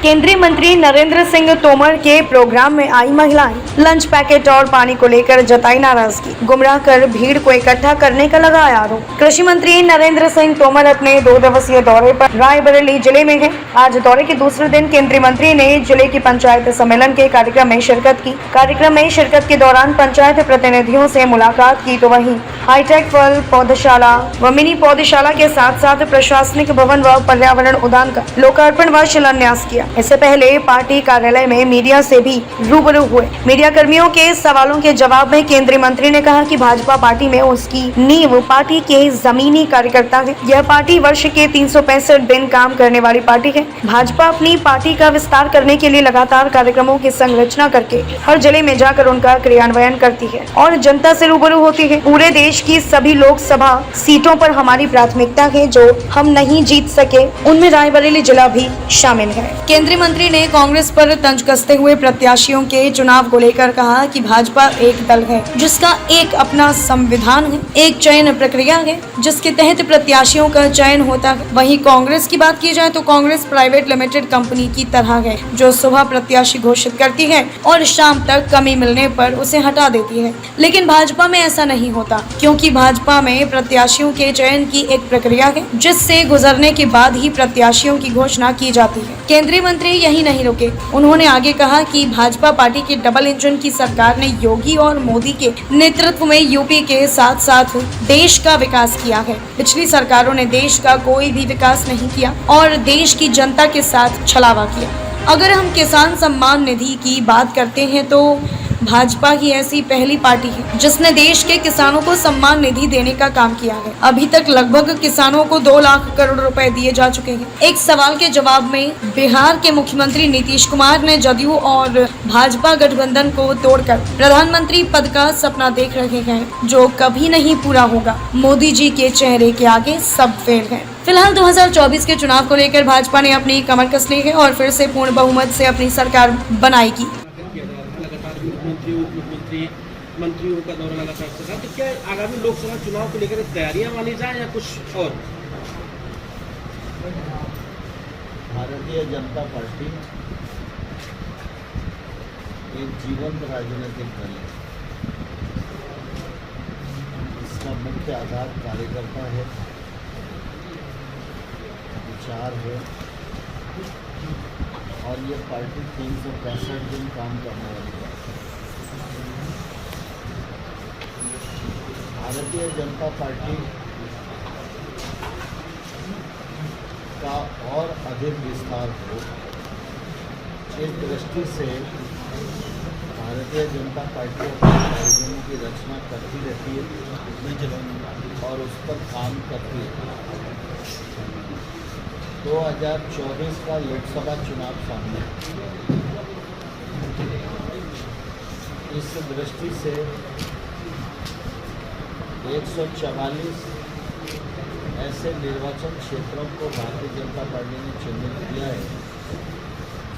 केंद्रीय मंत्री नरेंद्र सिंह तोमर के प्रोग्राम में आई महिलाएं, लंच पैकेट और पानी को लेकर जताई नाराजगी, गुमराह कर भीड़ को इकट्ठा करने का लगाया आरोप। कृषि मंत्री नरेंद्र सिंह तोमर अपने 2 दिवसीय दौरे पर रायबरेली जिले में हैं। आज दौरे के दूसरे दिन केंद्रीय मंत्री ने जिले की पंचायत सम्मेलन के कार्यक्रम में शिरकत की। कार्यक्रम में शिरकत के दौरान पंचायत प्रतिनिधियों से मुलाकात की तो वहीं हाईटेक फल पौधशाला व मिनी पौधशाला के साथ साथ प्रशासनिक भवन व पर्यावरण उद्यान का लोकार्पण व शिलान्यास किया। इससे पहले पार्टी कार्यालय में मीडिया से भी रूबरू हुए। मीडिया कर्मियों के सवालों के जवाब में केंद्रीय मंत्री ने कहा कि भाजपा पार्टी में उसकी नींव पार्टी के जमीनी कार्यकर्ता है। यह पार्टी वर्ष के 365 दिन काम करने वाली पार्टी है। भाजपा अपनी पार्टी का विस्तार करने के लिए लगातार कार्यक्रमों की संरचना करके हर जिले में जाकर उनका क्रियान्वयन करती है और जनता से रूबरू होती है। पूरे देश की सभी लोकसभा सीटों पर हमारी प्राथमिकता है, जो हम नहीं जीत सके उनमें रायबरेली जिला भी शामिल है। केंद्रीय मंत्री ने कांग्रेस पर तंज कसते हुए प्रत्याशियों के चुनाव को लेकर कहा कि भाजपा एक दल है जिसका एक अपना संविधान है, एक चयन प्रक्रिया है जिसके तहत प्रत्याशियों का चयन होता है। वहीं कांग्रेस की बात की जाए तो कांग्रेस प्राइवेट लिमिटेड कंपनी की तरह है जो सुबह प्रत्याशी घोषित करती है और शाम तक कमी मिलने पर उसे हटा देती है। लेकिन भाजपा में ऐसा नहीं होता, क्योंकि भाजपा में प्रत्याशियों के चयन की एक प्रक्रिया है जिससे गुजरने के बाद ही प्रत्याशियों की घोषणा की जाती है। केंद्रीय मंत्री यही नहीं रुके, उन्होंने आगे कहा कि भाजपा पार्टी के डबल इंजन की सरकार ने योगी और मोदी के नेतृत्व में यूपी के साथ साथ देश का विकास किया है। पिछली सरकारों ने देश का कोई भी विकास नहीं किया और देश की जनता के साथ छलावा किया। अगर हम किसान सम्मान निधि की बात करते हैं तो भाजपा ही ऐसी पहली पार्टी है जिसने देश के किसानों को सम्मान निधि देने का काम किया है। अभी तक लगभग किसानों को 2 लाख करोड़ रुपए दिए जा चुके हैं। एक सवाल के जवाब में बिहार के मुख्यमंत्री नीतीश कुमार ने जदयू और भाजपा गठबंधन को तोड़कर प्रधानमंत्री पद का सपना देख रहे हैं, जो कभी नहीं पूरा होगा। मोदी जी के चेहरे के आगे सब फेल है। फिलहाल 2024 के चुनाव को लेकर भाजपा ने अपनी कमर कस ली है और फिर से पूर्ण बहुमत से अपनी सरकार बनाएगी। मंत्रियों का दौरा लगातार चल रहा है, तो क्या आगामी लोकसभा चुनाव को लेकर तैयारियां मानी जाए या कुछ और? भारतीय जनता पार्टी एक जीवंत राजनीतिक दल है। इसका मुख्य आधार कार्यकर्ता है, विचार है और ये पार्टी 365 दिन काम करने वाली है। भारतीय जनता पार्टी का और अधिक विस्तार हो, इस दृष्टि से भारतीय जनता पार्टी अपने कार्यक्रमों की रचना करती रहती है और उस पर काम करती है। 2024 का लोकसभा चुनाव सामने, इस दृष्टि से 144 ऐसे निर्वाचन क्षेत्रों को भारतीय जनता पार्टी ने चिन्हित किया है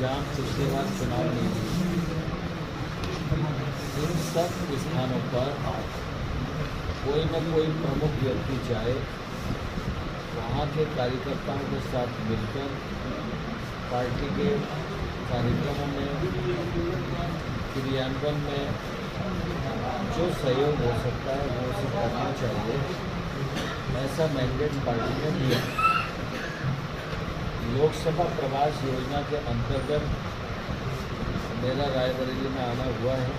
जहां पिछली बार चुनाव नहीं हुआ। इन सब स्थानों पर कोई न कोई प्रमुख व्यक्ति जाए, वहाँ के कार्यकर्ताओं के साथ मिलकर पार्टी के कार्यक्रमों में, क्रियान्वयन में जो सहयोग हो सकता है वो उसे करना चाहिए, ऐसा मैंडेट पार्टी ने दिया। लोकसभा प्रवास योजना के अंतर्गत मेरा रायबरेली में आना हुआ है।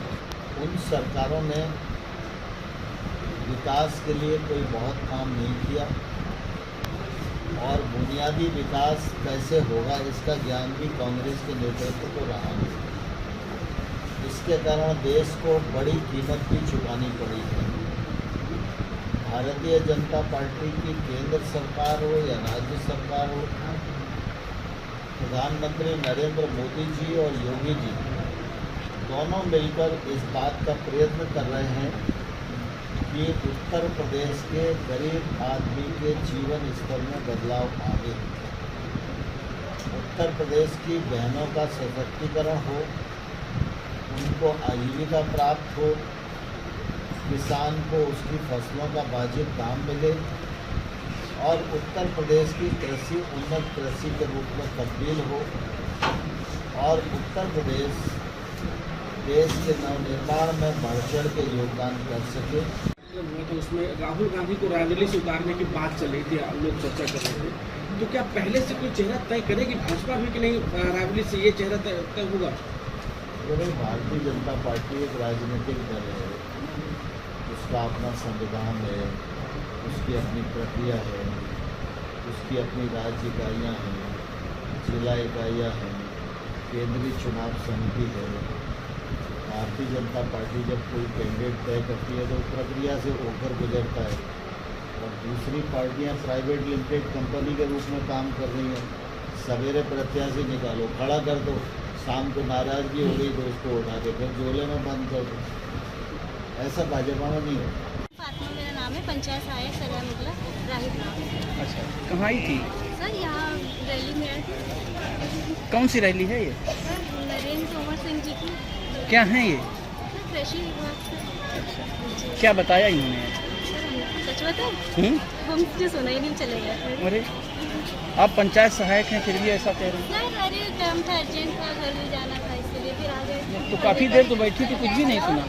उन सरकारों ने विकास के लिए कोई बहुत काम नहीं किया और बुनियादी विकास कैसे होगा इसका ज्ञान भी कांग्रेस के नेतृत्व को रहा है। इसके कारण देश को बड़ी कीमत भी चुकानी पड़ी है। भारतीय जनता पार्टी की केंद्र सरकार हो या राज्य सरकार हो, प्रधानमंत्री नरेंद्र मोदी जी और योगी जी दोनों मिलकर इस बात का प्रयत्न कर रहे हैं कि उत्तर प्रदेश के गरीब आदमी के जीवन स्तर में बदलाव आए, उत्तर प्रदेश की बहनों का सशक्तिकरण हो, उनको आजीविका प्राप्त हो, किसान को उसकी फसलों का वाजिब दाम मिले और उत्तर प्रदेश की कृषि उन्नत कृषि के रूप में तब्दील हो। और उत्तर प्रदेश देश के नवनिर्माण में बढ़ चढ़ के योगदान कर सके। हुआ था उसमें राहुल गांधी को रायबरेली से उतारने की बात चल रही थी, लोग चर्चा कर रहे थे, तो क्या पहले से कोई चेहरा तय करेगी भाजपा भी कि नहीं रायबरेली से ये चेहरा तय होगा? अरे भारतीय जनता पार्टी एक राजनीतिक दल है, उसका अपना संविधान है, उसकी अपनी प्रक्रिया है, उसकी अपनी राज्य इकाइयाँ हैं, जिला इकाइयाँ हैं, केंद्रीय चुनाव समिति है। भारतीय जनता पार्टी जब कोई कैंडिडेट तय करती है तो प्रक्रिया से होकर गुजरता है, और दूसरी पार्टियां प्राइवेट लिमिटेड कंपनी के रूप में काम कर रही हैं। सवेरे प्रत्याशी निकालो, खड़ा कर दो, शाम को नाराजगी हो गई तो उसको उठा के फिर झोले में बंद कर दो। ऐसा भाजपा में नहीं होता। फातिमा मेरा नाम है, पंचायत सहायक सरिया मुगला राहिब नाम। अच्छा, कहाँ आई थी? सर यहाँ रैली में आई थी। कौन सी रैली है ये? सर नरेंद्र तोमर सिंह जी की। क्या हैं ये? सर कृषि विभाग से। क्या बताया इन्होंने? सर सच बताओ, हम मुझे सुना ही नहीं चलेगा। अरे आप पंचायत सहायक हैं फिर भी ऐसा कह रहे हैं? सर अरे काम था, अर्जेंट था, घर में जाना था, इसलिए फिर आ गए। तो काफ़ी देर तो बैठी थी, कुछ भी नहीं सुना।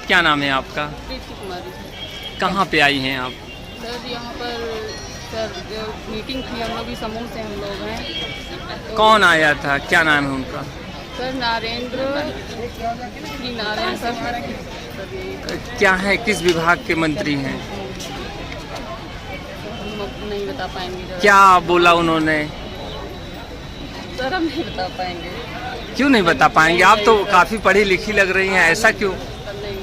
क्या नाम है आपका? प्रीति कुमारी। कहाँ पे आई हैं आप? सर यहाँ पर सर जो मीटिंग थी, हम लोग भी समूह से हम लोग हैं। तो कौन आया था, क्या नाम है उनका? Sir Narendra Shri Narayan sir. क्या है, किस विभाग के मंत्री हैं? हम अब नहीं बता पाएंगे। क्या बोला उन्होंने? सर हम नहीं बता पाएंगे। क्यों नहीं बता पाएंगे? आप तो काफ़ी पढ़ी लिखी लग रही हैं, ऐसा क्यों? सर नहीं।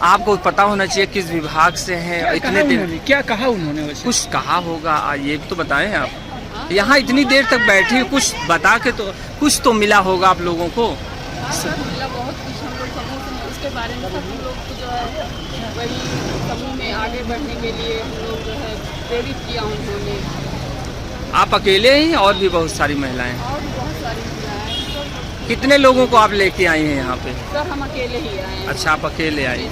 आपको पता होना चाहिए किस विभाग से हैं। इतने दिन क्या कहा उन्होंने वैसे? कुछ कहा होगा, ये तो बताएं आप। यहाँ इतनी देर तक बैठी, कुछ बता के तो कुछ तो मिला होगा आप लोगों को। सर मिला बहुत कुछ, हम लोग समूह से उसके बारे में सब लोग को जो है वही समूह में आगे बढ़ने के लिए हम लोग जो है प्रेरित किया उन्होंने। आप अकेले हैं और भी बहुत सारी महिलाएं? और भी बहुत सारी महिलाएं। कितने लोगों को आप लेके आई हैं यहाँ पे? सर हम अकेले ही आए हैं। अच्छा, आप अकेले आई।